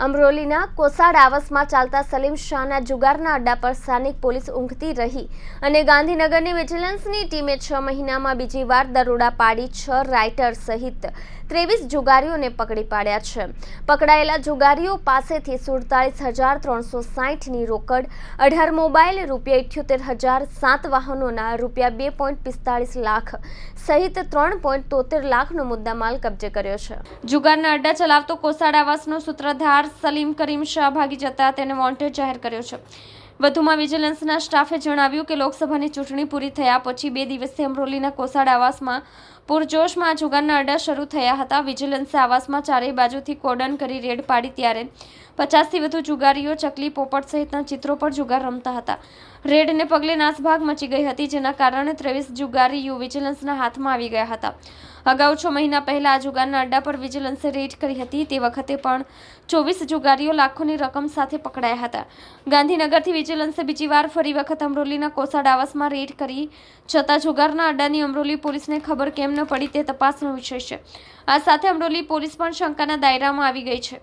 અમરોલીના કોસાડ આવાસમાં ચાલતા સલીમ શાહના જુગારના અડ્ડા પર સ્થાનિક પોલીસ ઊંઘતી રહી અને ગાંધીનગરની વિજિલન્સની ટીમે 6 મહિનામાં બીજી વાર દરોડા પાડી 6 રાઇટર સહિત 23 જુગારીઓને પકડી પાડ્યા છે. પકડાયેલા જુગારીઓ પાસેથી 47,360ની રોકડ, 18 મોબાઈલ, ₹78,000, 7 વાહનોના ₹2.45 લાખ સહિત 3.73 લાખનો મુદ્દામાલ કબજે કર્યો છે. જુગારના અડ્ડા ચલાવતો કોસાડ આવાસનો સૂત્રધાર સલીમ કરીમ શાહ ભાગી જતા તેને વોન્ટેડ જાહેર કર્યો છે. વધુમાં વિજિલન્સના સ્ટાફે જણાવ્યું કે લોકસભાની ચૂંટણી પૂરી થયા પછી 2 દિવસથી અમરોલીના કોસાડ આવાસમાં પૂરજોશમાં જુગારના અડ્ડા શરૂ થયા હતા. વિજિલન્સે આવાસમાં ચારેય બાજુથી કોર્ડન કરી રેડ પાડી ત્યારે 50થી વધુ જુગારીઓ ચકલી, પોપટ સહિતના ચિત્રો પર જુગાર રમતા હતા. રેડને પગલે નાસભાગ મચી ગઈ હતી, જેના કારણે 23 જુગારીઓ વિજિલન્સના હાથમાં આવી ગયા હતા. અગાઉ 6 મહિના પહેલા આ જુગારના અડ્ડા પર વિજિલન્સે રેડ કરી હતી. તે વખતે પણ 24 જુગારીઓ લાખોની રકમ સાથે પકડાયા હતા. ગાંધીનગરથી વિજિલન્સે બીજી વાર ફરી વખત અમરોલીના કોસાડ આવાસમાં રેડ કરી છતાં જુગારના અડ્ડાની અમરોલી પોલીસને ખબર કેમ ન પડી તે તપાસનો વિષય છે. આ સાથે અમરોલી પોલીસ પણ શંકાના દાયરામાં આવી ગઈ છે.